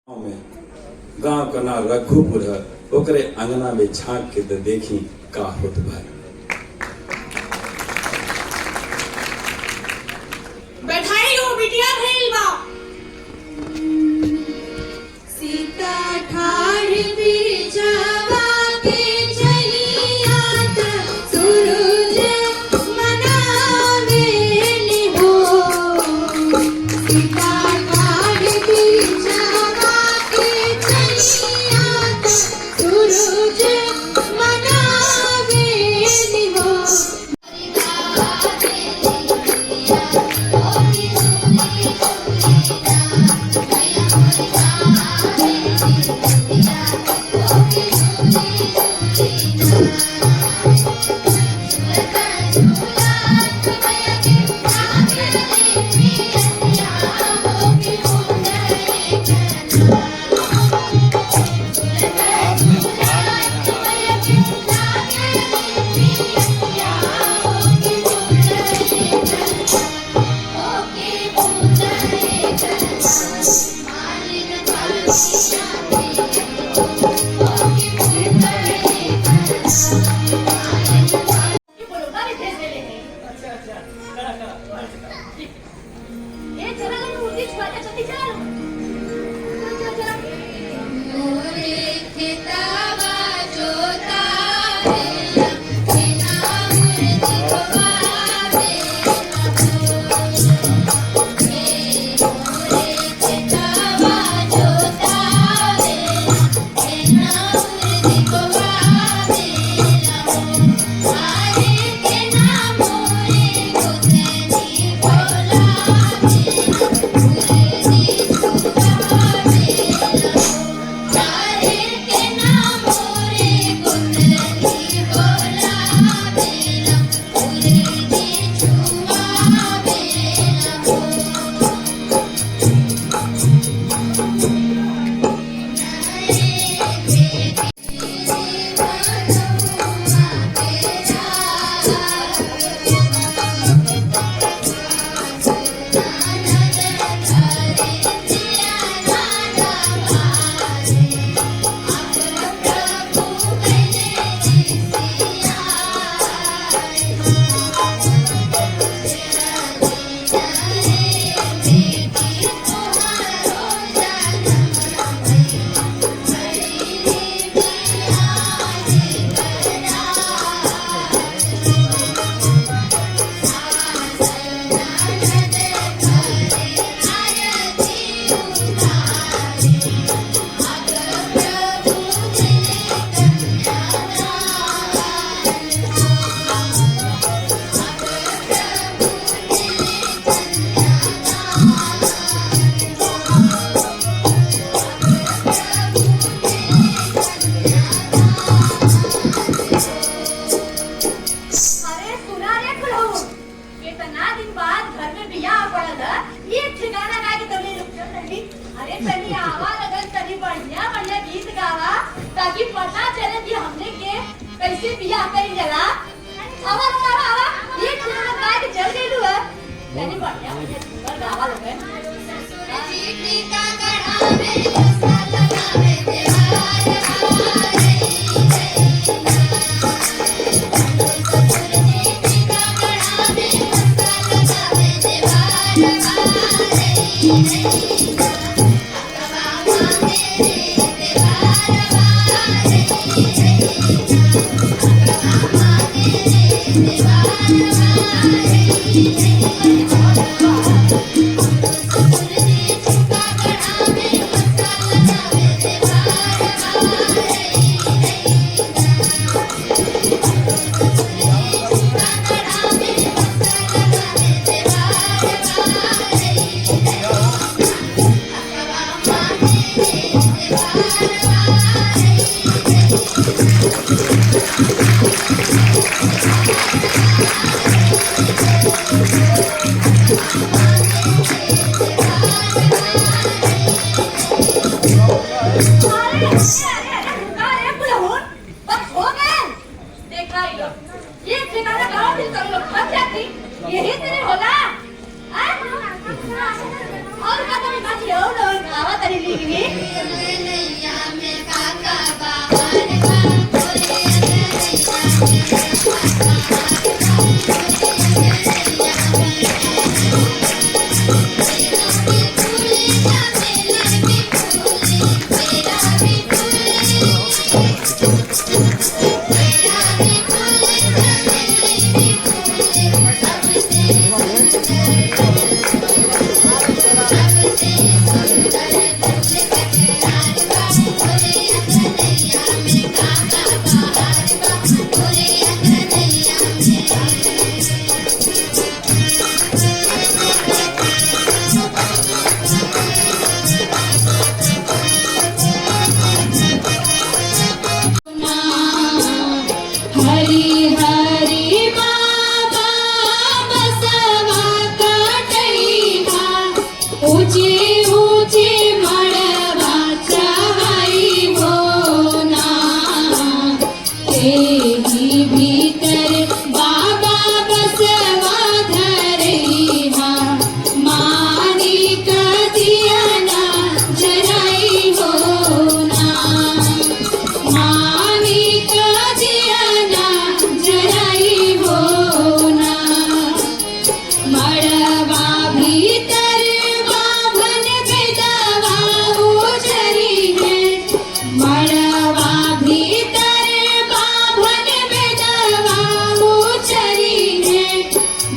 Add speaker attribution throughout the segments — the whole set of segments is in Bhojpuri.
Speaker 1: गांव का नाम रघुपुर है, ओकरे अंगना में झांक के तो देखी का होत भाई।
Speaker 2: बैठाई हो बिटिया भइल बा।
Speaker 3: सीता ठाढ़ बिरजवा के चलिया त सूरज मनावे निहो। सीता ठाढ़ बिरजवा के चलिया त सूरज मनावे निहो।
Speaker 2: ताकि पता चले कि हमने के कैसे बियाह करी जला। आवा ये खाना खा के चल गई तू है यानी बढ़िया पर गावा लोगे
Speaker 3: चीटी का गढ़ा में गुस्सा लगावे देवार हारे चीटी का गढ़ा में गुस्सा लगावे देवार हारे
Speaker 2: यही तेरे होला और का तुम्हें बात हो आवा तरी लिखनी
Speaker 3: नैया में काका बाहर बा बोले नैया में काका हरी हरी बाबा बसवा कटैया ऊंचे ऊंचे मड़वा चढ़ाई हो ना तेरी भीतर बाबा बसवा धरैया मानी कदिया ना जराई हो ना मानी कदिया ना जराई हो ना मड़वा भीतर बाभन बेदवा उजरी है मड़वा भीतर बाभन बेदवा उजरी है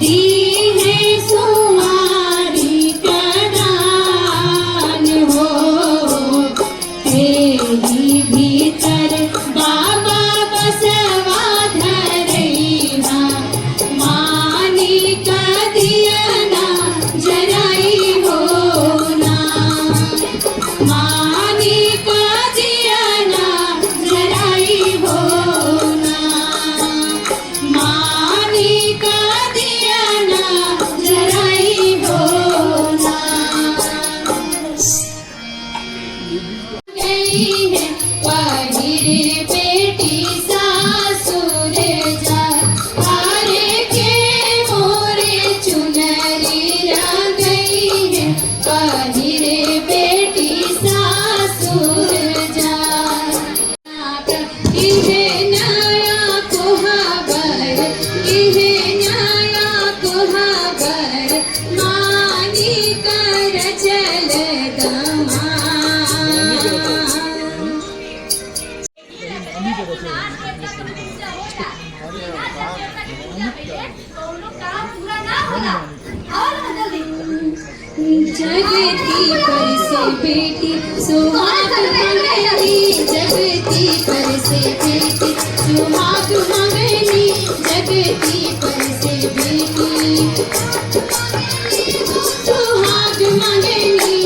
Speaker 3: दी है सुमारी कदान हो तेरी भीतर बाबा बसवा धरैया मानी कदिया ना जराई हो ना मानी कदिया ना जराई हो ना मानी कदिया ना जराई हो ना गई है पहिरे बेटी सासुर जा हारे के मोरे चुनरी रंग गई है पहिरे बेटी सासुर जा इहे नया कुहाबर इहे नया कुहाबर मानी कर चल दमा जगती पर से बेटी सुहाग मंगनी जगती पर से बेटी सुहाग मंगनी जगती पर से बेटी सुहाग मंगनी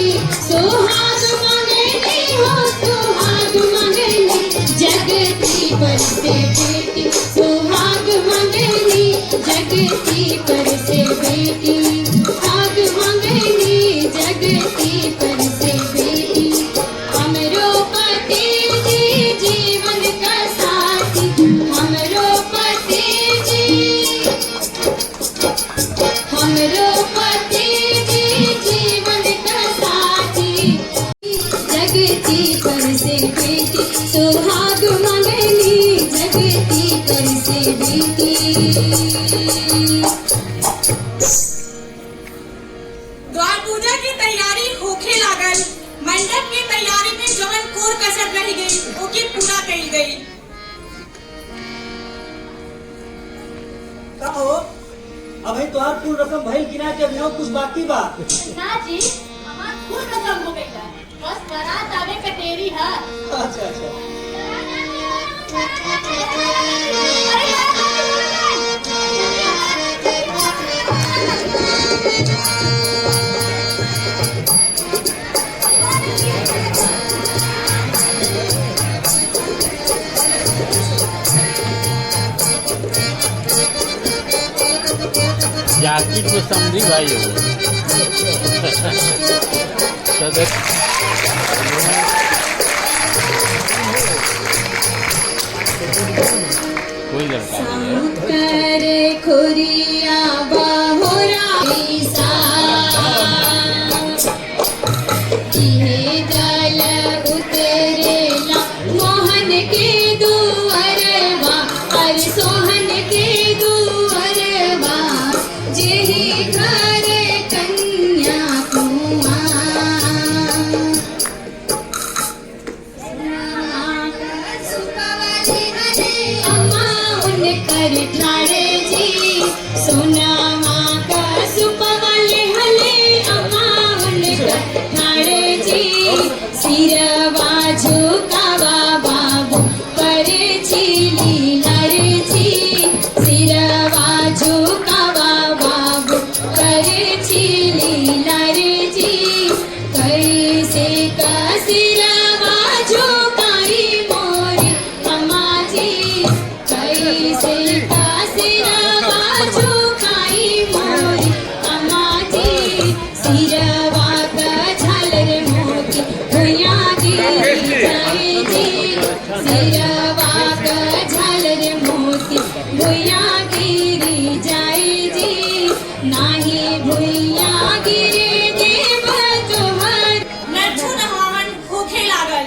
Speaker 3: हो सुहाग मंगनी जगती पर से बेटी सुहाग मंगनी जगती पर से बेटी सुहाग मंगनी जगती पर से बेटी हमरो पति जी जीवन का साथी हमरो पति जी हमरो पति जी जीवन का साथी जगती पर से बेटी सुहाग मंगनी जगती पर से बेटी
Speaker 4: द्वार पूजा की तैयारी होखे लागल मंडप की तैयारी में जवन कोर कसर रह गई ओके पूरा कइल गई
Speaker 5: कहो अब है तोहार पूर्ण रकम भइल कि ना के अभी और कुछ बाकी बा
Speaker 2: ना जी हमार फूल खत्म हो गई है बस बारात आवे कटेरी है
Speaker 5: अच्छा अच्छा
Speaker 2: अरे
Speaker 6: जाकिर को समझी भाई हो सदर कोई लड़का नहीं है
Speaker 3: करे खुरिया बहुरा सा इहे पर ठाड़े जी सोनामा का सुपवाले हले अमावन कर ठाड़े जी सिरवा झुकावा बाबू पर चीली लर जी सिरवा झुकावा बाबू पर चीली लर जी कैसे का सिरवा झुकाई मोरी अम्मा जी कैसे का सिरवा झुकाई मोरी अम्मा जी सिरवा का झालर मोती भुया गिरी जाए जी सिरवा का झालर मोती भुया गिरी जाए जी नाही भुया गिरे देव तोहर
Speaker 4: नरछू नहावन होखे लागल।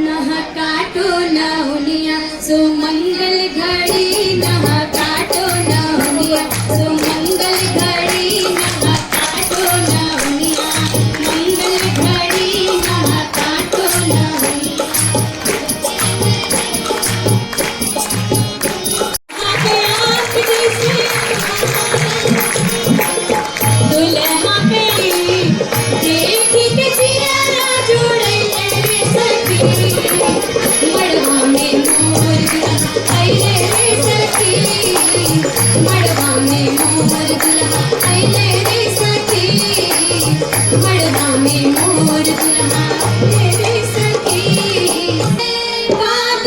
Speaker 3: नह काटो नौनिया सो मंगल घड़ी नह काटो नौनिया सो मंगल घड़ी नह काटो नौनिया मंगल घड़ी नह काटो नौनिया आके आँख दिसे दुल्हा पे देखी के जियारा जुड़े रे सखी मड़वा में मोर दुल्हा अइले रे सखी मड़वा में मोर दुल्हा अइले रे सखी मड़वा में मोर दुल्हा अइले रे सखी बात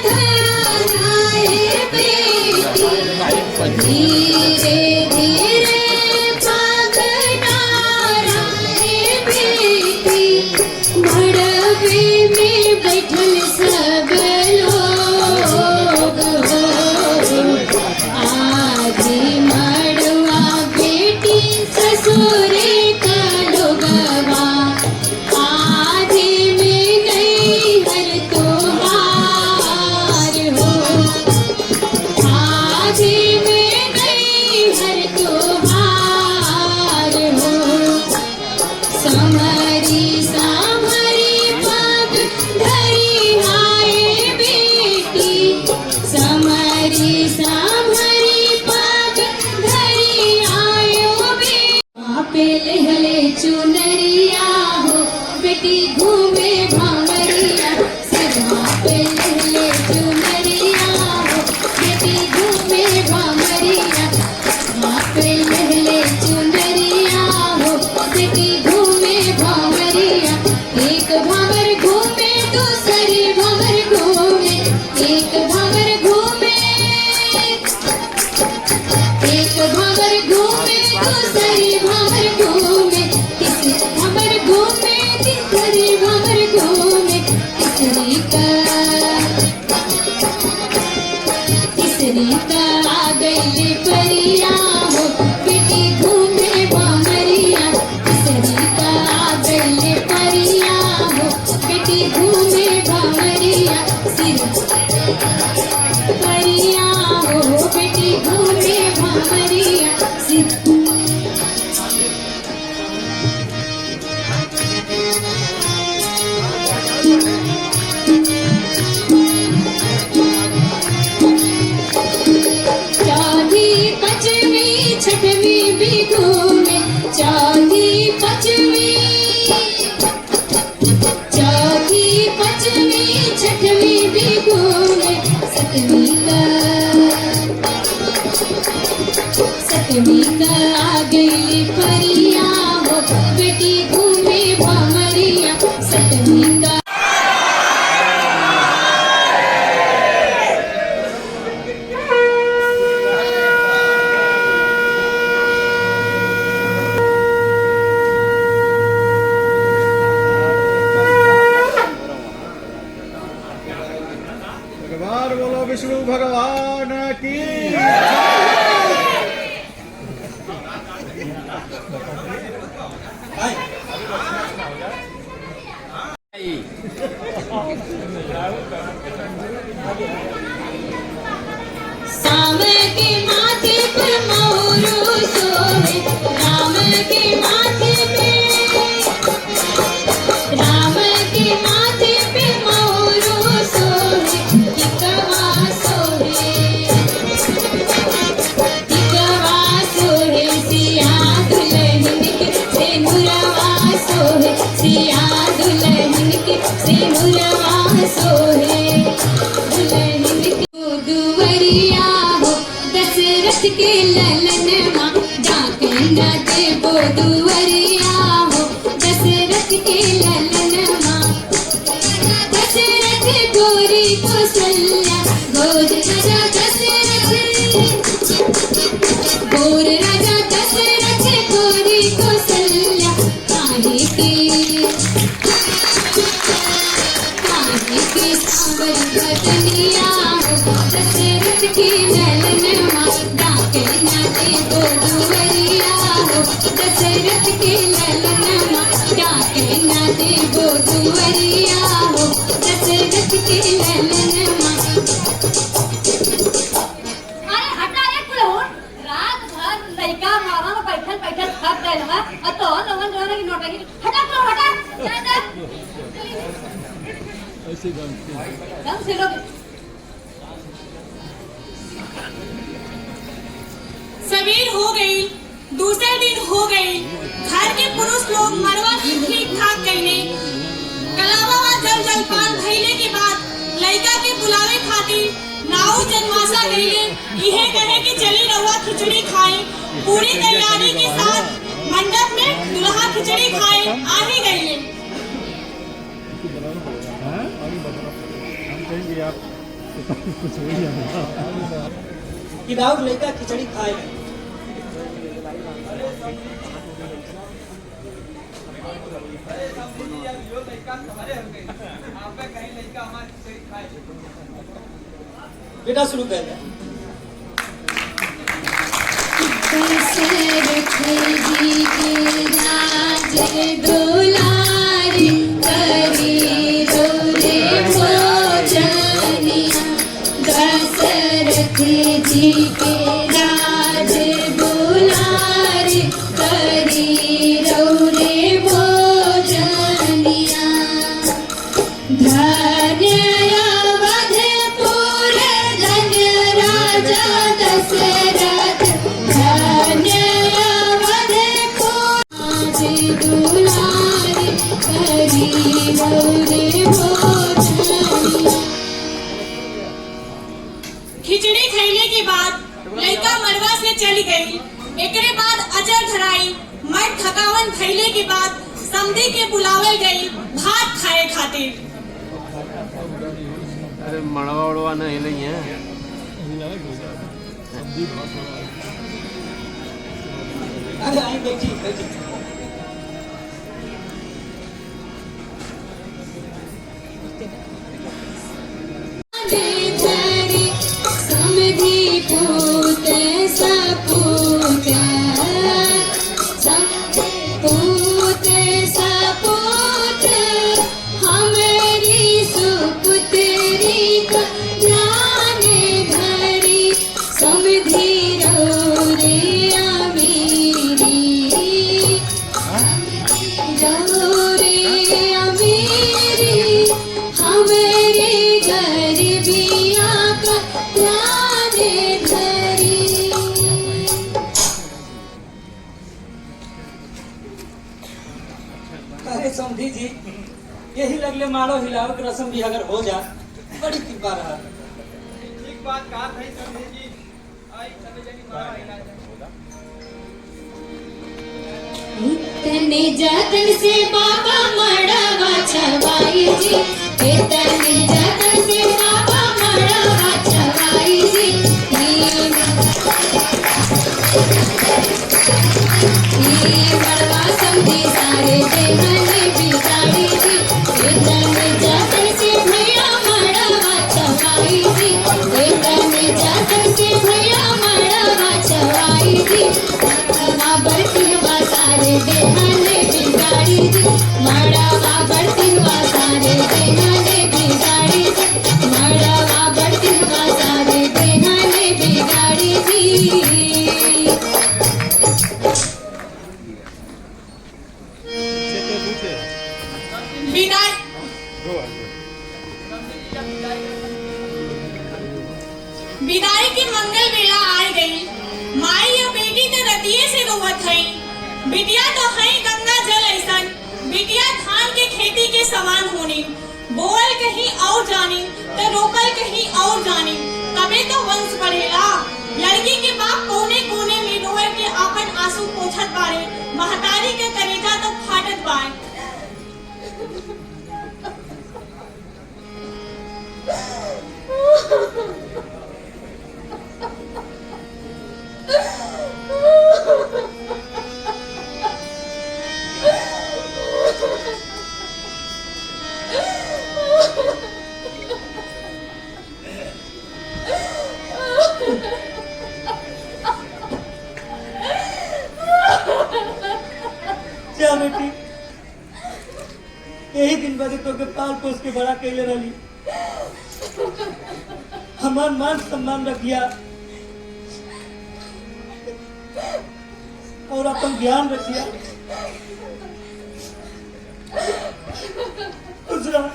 Speaker 3: धराए बेटी धीरे धीरे पगडारा रे बेटी मड़वे में बैठल सब लोग आधी मड़वा बेटी ससुरे का लोगवा आधी में गई हर तोहार हो आधी में गई हर तोहार हो समरी सामरी पग धरी आए बेटी समरी सामरी पग धरी आयो पे लहले चुनरिया हो बेटी घूमे भांवरिया सजवा पे लहले चुनरिया हो बेटी घूमे भांवरिया सजवा पे लहले चुनरिया हो बेटी घूमे भांवरिया एक भांवर घूमे दूसरी भांवर घूमे एक भांवर घूमे एक भांवर घूमे दूसरी भांवर घूमे तीसरी भांवर घूमे तीसरी भांवर घूमे तीसरी का आ गई परिया हो बेटी घूमे भांवरिया तीसरी का आ गई परिया हो बेटी घूमे भांवरिया सिर परिया हो बेटी घूमे भांवरिया सिर चौथी पचवी छठवी भी घूमे चौथी पचवी चौथी पचवी छठवी भी घूमे सतवीं का आ गई परिया हो बेटी घूमे भांवरिया सतवीं का
Speaker 7: भगवान बोलो विष्णु भगवान की
Speaker 3: साम के माथे पर मोरू सोहे राम के माथे पे राम के माथे पे मोरू सोहे कि कवा सोहे सोहे दुल्हन को दुवरिया हो दशरथ के ललनवा डाकना देबो दुवरिया हो दशरथ के ललनवा दशरथ गोरी कौशल्या गोद राजा दशरथ गोर राजा दशरथ गोरी कौशल्या काहे के सांवर बदनिया हो दशरथ की ललनवा डाकना देबो दुवरिया हो दशरथ की ललनवा डाकना देबो दुवरिया हो दशरथ की ललनवा
Speaker 2: अरे हटा रे कुलहून रात भर लइका मारा में बैठल बैठल थक गइल है और तो लोगन जो है कि नोटंकी हटा कुलहून हटा जा दम से लोग
Speaker 4: सवेर हो गई, दूसरे दिन हो गई। घर के पुरुष लोग मरवा ठीक ठाक कइले। कलावा जल जलपान भइले के बाद लइका के बुलावे खातिर नाऊ जनवासा गइले। इहे कहे कि चली रहुआ खिचड़ी खाए। पूरी तैयारी के साथ मंडप में दुल्हा खिचड़ी खाए आ ही गइले।
Speaker 5: कि राउर लड़का खिचड़ी खाए बेटा शुरू कर
Speaker 3: दशरथ जी के राज दुलारी करी रोरे भोजनिया दशरथ जी के राज दुलारी करी रोरे भोजनिया धन्य अवधपुर धन्य राजा दशरथ धन्य अवधपुर आज दुलारी करी रोरे भोजनिया
Speaker 4: खिचड़ी खइले के बाद लइका मरवा से चली गई। एकरे बाद अजर धराई मर्द थकावन खइले के बाद समधी के बुलावल गई भात खाए खातिर।
Speaker 6: अरे मड़वा उड़वा नहीं नहीं है
Speaker 5: अरे आई बेटी बेटी
Speaker 3: धरी समधी पूत सपूत पूत सपूत हमारी सुपुत्री का ज्ञान धरी समधी रे अमीरी रे अमीरी हमारे घर बिया का ध्यान धरी
Speaker 5: अरे समधी जी यही लगले मारो हिलाओ की रस्म भी अगर हो जा बड़ी कृपा रहा
Speaker 7: ठीक बात कहा नहीं समझे जी आई सब जनी मारा हिला
Speaker 3: इतने जतन से बाबा मड़वा छवाई जी इतने जतन से बाबा मड़वा छवाई जी मड़वा समझी सारे देहने बिगाड़ी जी इतने जतन से भैया मड़वा छवाई जी इतने जतन से भैया मड़वा छवाई जी मड़वा बढ़ती हुआ सारे देहने बिगाड़ी जी मड़वा बढ़ती हुआ सारे देहने बिगाड़ी जी मड़वा बढ़ती हुआ सारे देहने बिगाड़ी जी
Speaker 4: विदाई विदाई की मंगल बेला आ गई। माई या बेटी तो रतिये से रोवत है। बिटिया तो है गंगा जल ऐसन बिटिया धान के खेती के समान होनी बोल कहीं और जानी तो रोकल कहीं और जानी, तबे तो वंश बढ़ेला। लड़की के बाप कोने कोने में रोए के आपन आंसू पोछत बारे, महतारी के कलेजा तो फाटत बाए।
Speaker 5: जा बेटी, यही दिन बजे तो के पाल पोस के बड़ा कैले रही, हमार मान सम्मान रखिया और अपन ध्यान रखिया। खुश रहो।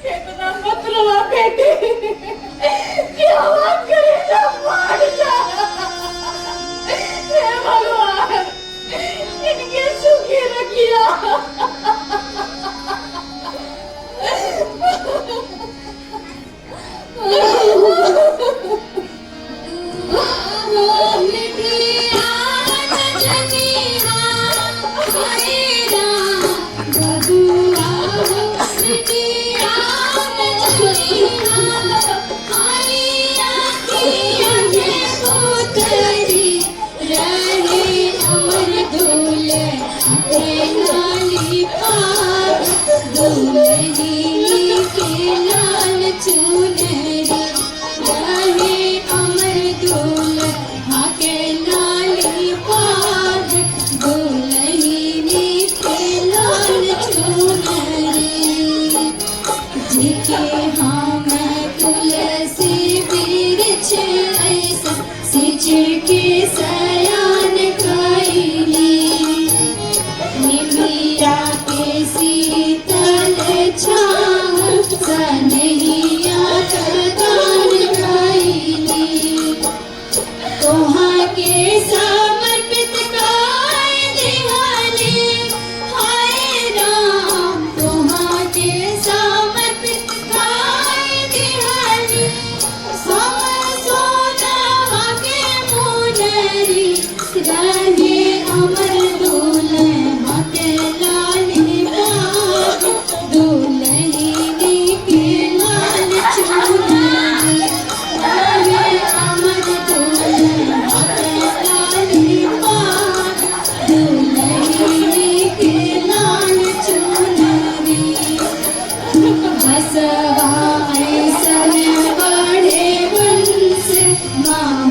Speaker 2: कितना मतलब बेटे, क्या बात करे ना मार जा। हे भगवान, इनके सुखी रखिया।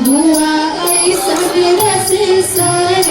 Speaker 3: हुआ ऐसा रस सर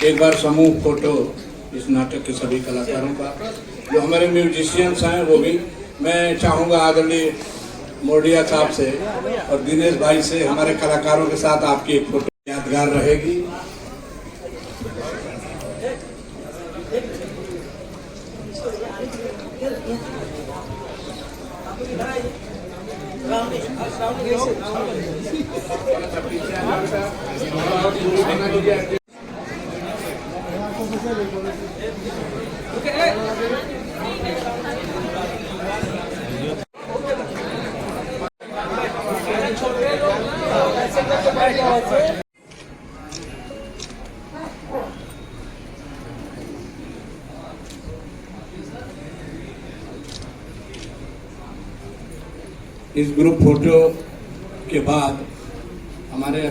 Speaker 8: एक बार समूह फोटो इस नाटक के सभी कलाकारों का, जो हमारे म्यूजिशियंस हैं वो भी मैं चाहूँगा आदरणीय मोडिया साहब से और दिनेश भाई से हमारे कलाकारों के साथ आपकी एक फोटो यादगार रहेगी। इस ग्रुप फोटो के बाद हमारे